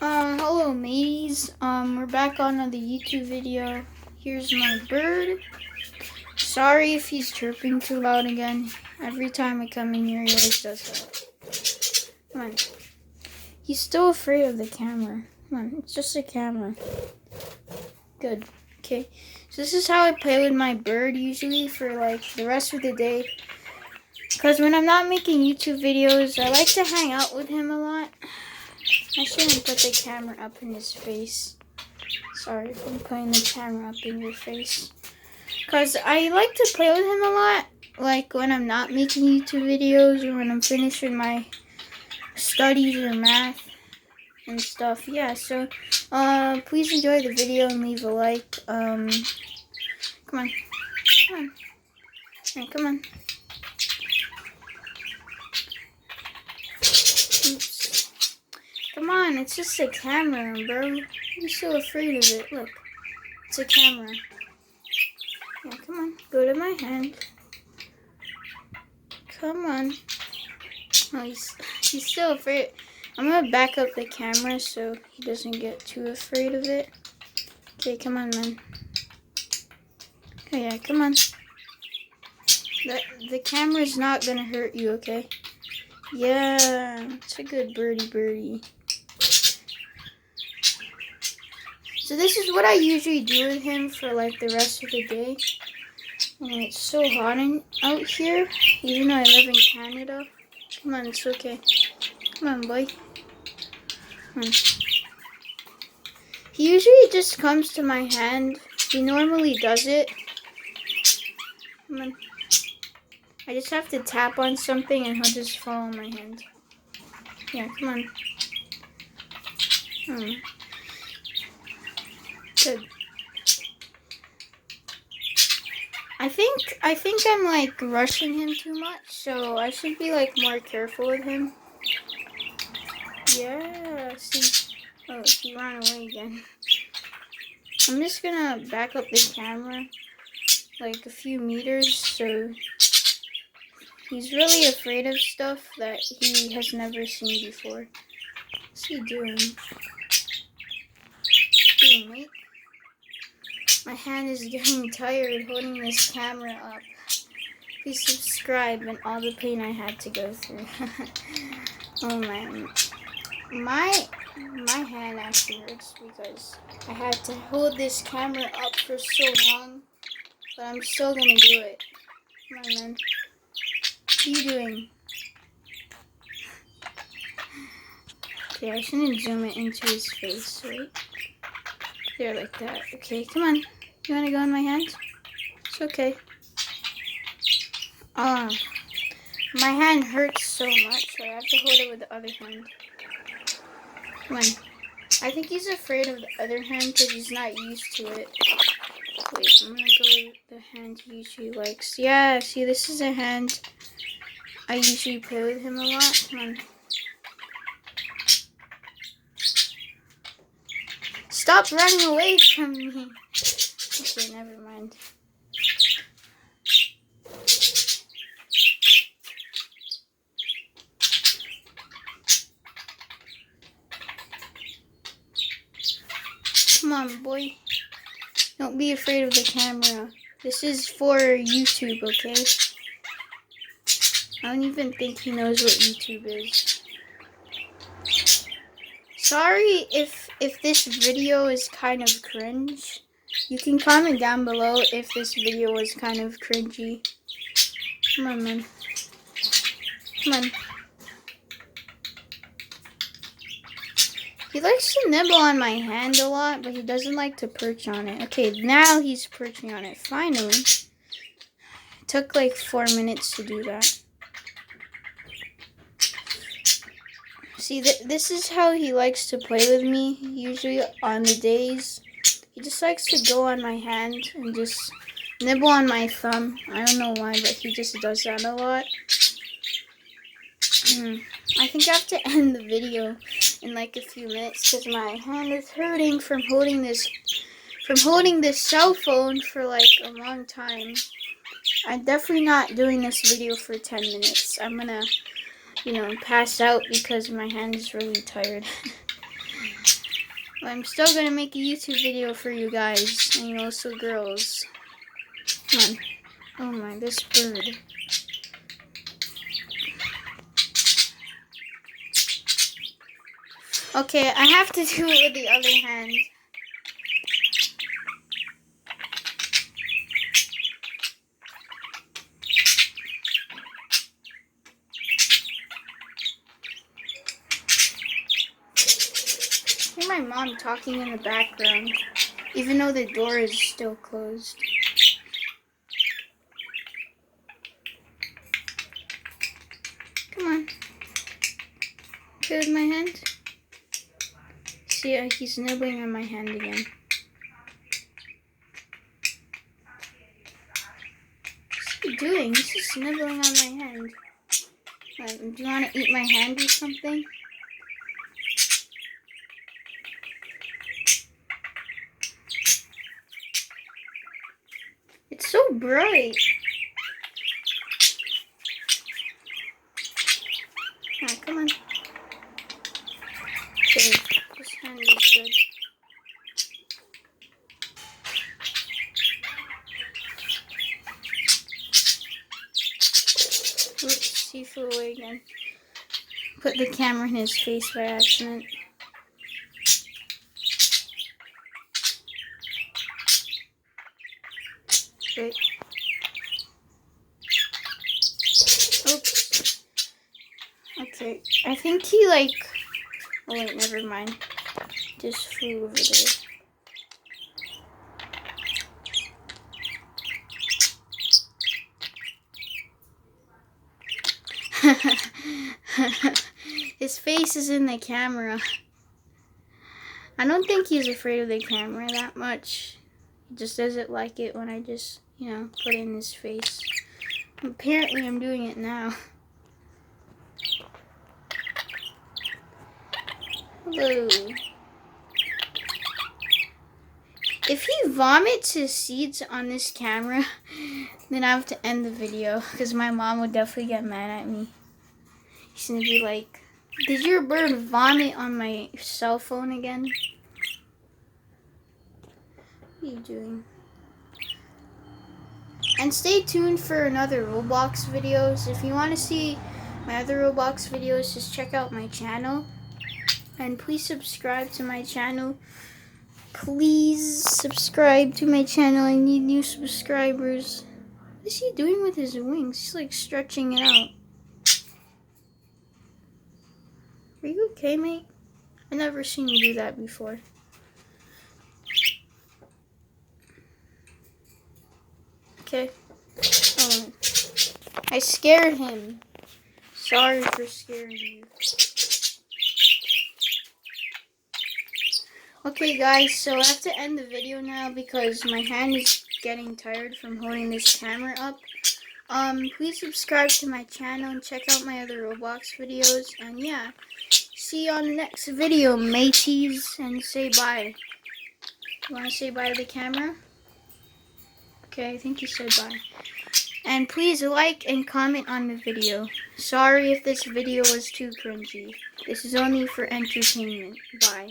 Hello mateys. We're back on another YouTube video. Here's my bird. Sorry if he's chirping too loud again. Every time I come in here, he always does that. Come on. He's still afraid of the camera. Come on, it's just a camera. Good. Okay. So this is how I play with my bird usually for like the rest of the day. Because when I'm not making YouTube videos, I like to hang out with him a lot. I shouldn't put the camera up in his face. Sorry if I'm putting the camera up in your face. Because I like to play with him a lot. Like when I'm not making YouTube videos or when I'm finished with my studies or math and stuff. Yeah, so please enjoy the video and leave a like. Come on. Come on. Right, come on. Come on, it's just a camera, bro. I'm so afraid of it. Look, it's a camera. Yeah, come on, go to my hand. Come on. Oh, he's still afraid. I'm gonna back up the camera so he doesn't get too afraid of it. Okay, come on, man. Oh yeah, come on. The camera's not gonna hurt you, okay? Yeah, it's a good birdie. So this is what I usually do with him for like the rest of the day. And it's so hot out here, even though I live in Canada. Come on, it's okay. Come on, boy. Come on. He usually just comes to my hand. He normally does it. Come on. I just have to tap on something and he'll just fall on my hand. Yeah, come on. Good. I think I'm like rushing him too much, so I should be like more careful with him. Yeah, see. Oh, he ran away again. I'm just gonna back up the camera like a few meters so he's really afraid of stuff that he has never seen before. What's he doing? Mate? My hand is getting tired holding this camera up. Please subscribe and all the pain I had to go through. Oh man. My hand actually hurts because I had to hold this camera up for so long. But I'm still gonna do it. Come on, man. What are you doing? Okay, I shouldn't zoom it into his face, right? There, like that. Okay, come on. You wanna go in my hand? It's okay. My hand hurts so much, so I have to hold it with the other hand. Come on. I think he's afraid of the other hand because he's not used to it. Wait, I'm gonna go with the hand he usually likes. Yeah, see, this is a hand I usually play with him a lot. Come on. Stop running away from me. Okay, never mind. Come on, boy. Don't be afraid of the camera. This is for YouTube, okay? I don't even think he knows what YouTube is. Sorry if this video is kind of cringe. You can comment down below if this video was kind of cringy. Come on, man. Come on. He likes to nibble on my hand a lot, but he doesn't like to perch on it. Okay, now he's perching on it. Finally. It took like 4 minutes to do that. See, this is how he likes to play with me, usually on the days. He just likes to go on my hand and just nibble on my thumb. I don't know why, but he just does that a lot. I think I have to end the video in like a few minutes because my hand is hurting from holding this cell phone for like a long time. I'm definitely not doing this video for 10 minutes. I'm gonna, pass out because my hand is really tired. But I'm still gonna make a YouTube video for you guys, and you also girls. Come on. Oh my, this bird. Okay, I have to do it with the other hand. I hear my mom talking in the background, even though the door is still closed. Come on. Okay with my hand? See, he's nibbling on my hand again. What's he doing? He's just nibbling on my hand. Do you want to eat my hand or something? It's so bright. Ah, come on. Okay, this hand is good. Oops, he flew away again. Put the camera in his face by accident. Wait. Oops. Okay, I think he oh wait, never mind. Just flew over there. His face is in the camera. I don't think he's afraid of the camera that much. He just doesn't like it when I just, put it in his face. Apparently I'm doing it now. Hello. If he vomits his seeds on this camera, then I have to end the video because my mom would definitely get mad at me. She's gonna be like, "Did your bird vomit on my cell phone again?" What are you doing? And stay tuned for another Roblox videos. If you want to see my other Roblox videos, just check out my channel. And please subscribe to my channel. Please subscribe to my channel. I need new subscribers. What is he doing with his wings? He's like stretching it out. Are you okay, mate? I've never seen you do that before. Okay. Oh, I scared him. Sorry for scaring you. Okay guys, so I have to end the video now because my hand is getting tired from holding this camera up. Please subscribe to my channel and check out my other Roblox videos. And yeah, see you on the next video, mateys, and say bye. You want to say bye to the camera? Okay, I think you said bye. And please like and comment on the video. Sorry if this video was too cringy. This is only for entertainment. Bye.